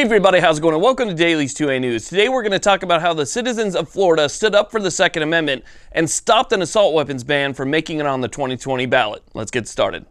Hey everybody, how's it going? And welcome to Daily's 2A News. Today we're going to talk about how the citizens of Florida stood up for the Second Amendment and stopped an assault weapons ban from making it on the 2020 ballot. Let's get started.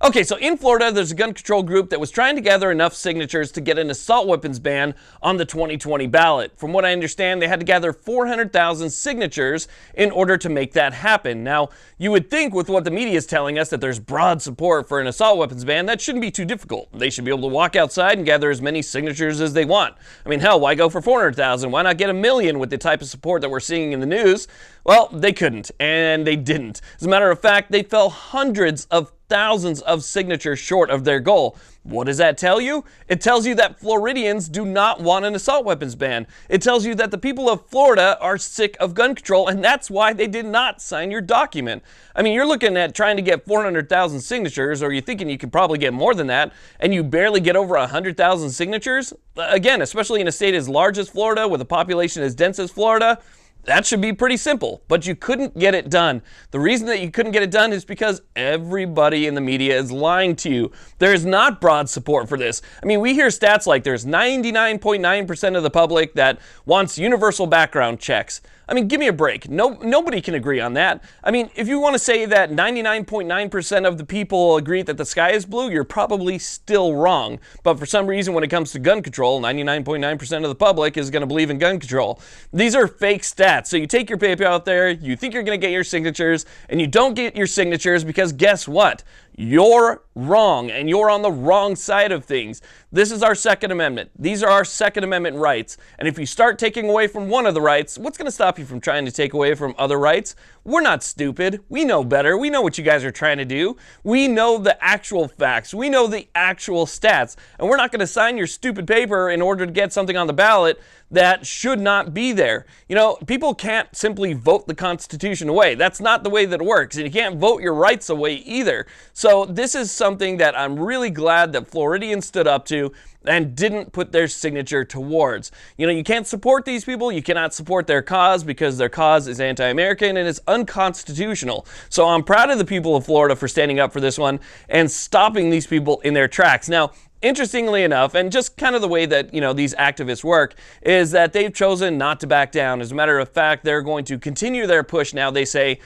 Okay, so in Florida, there's a gun control group that was trying to gather enough signatures to get an assault weapons ban on the 2020 ballot. From what I understand, they had to gather 400,000 signatures in order to make that happen. Now, you would think with what the media is telling us that there's broad support for an assault weapons ban, that shouldn't be too difficult. They should be able to walk outside and gather as many signatures as they want. I mean, hell, why go for 400,000? Why not get 1 million with the type of support that we're seeing in the news? Well, they couldn't, and they didn't. As a matter of fact, they fell hundreds of thousands of signatures short of their goal. What does that tell you? It tells you that Floridians do not want an assault weapons ban. It tells you that the people of Florida are sick of gun control, and that's why they did not sign your document. I mean, you're looking at trying to get 400,000 signatures, or you're thinking you could probably get more than that, and you barely get over 100,000 signatures? Again, especially in a state as large as Florida, with a population as dense as Florida, that should be pretty simple, but you couldn't get it done. The reason that you couldn't get it done is because everybody in the media is lying to you. There is not broad support for this. I mean, we hear stats like there's 99.9% of the public that wants universal background checks. I mean, give me a break. Nobody can agree on that. I mean, if you want to say that 99.9% of the people agree that the sky is blue, you're probably still wrong. But for some reason, when it comes to gun control, 99.9% of the public is going to believe in gun control. These are fake stats. So you take your paper out there, you think you're going to get your signatures, and you don't get your signatures because guess what? You're wrong, and you're on the wrong side of things. This is our Second Amendment. These are our Second Amendment rights. And if you start taking away from one of the rights, what's going to stop you from trying to take away from other rights? We're not stupid. We know better. We know what you guys are trying to do. We know the actual facts. We know the actual stats. And we're not going to sign your stupid paper in order to get something on the ballot that should not be there. You know, people can't simply vote the Constitution away. That's not the way that it works. And you can't vote your rights away either. So this is something that I'm really glad that Floridians stood up to and didn't put their signature towards. You know, you can't support these people. You cannot support their cause because their cause is anti-American and it's unconstitutional. So I'm proud of the people of Florida for standing up for this one and stopping these people in their tracks. Now, interestingly enough, and just kind of the way that, you know, these activists work, is that they've chosen not to back down. As a matter of fact, they're going to continue their push now, they say,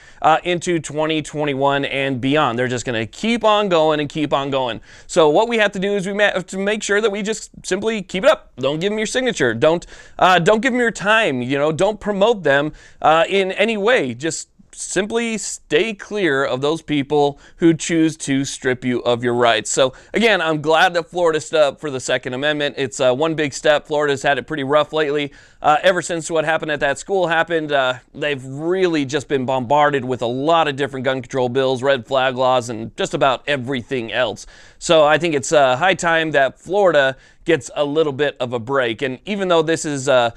into 2021 and beyond. They're just going to keep on going and keep on going. So what we have to do is we have to make sure that we just simply keep it up. Don't give them your signature. Don't give them your time. You know, don't promote them in any way. Just simply stay clear of those people who choose to strip you of your rights. So again, I'm glad that Florida stood up for the Second Amendment. It's one big step. Florida's had it pretty rough lately. Ever since what happened at that school happened, they've really just been bombarded with a lot of different gun control bills, red flag laws, and just about everything else. So I think it's high time that Florida gets a little bit of a break. And even though this is a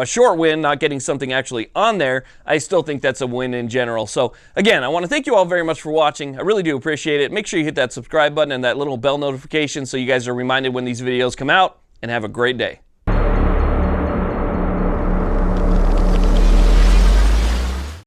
short win, not getting something actually on there, I still think that's a win in general. So again, I want to thank you all very much for watching. I really do appreciate it. Make sure you hit that subscribe button and that little bell notification so you guys are reminded when these videos come out, and have a great day.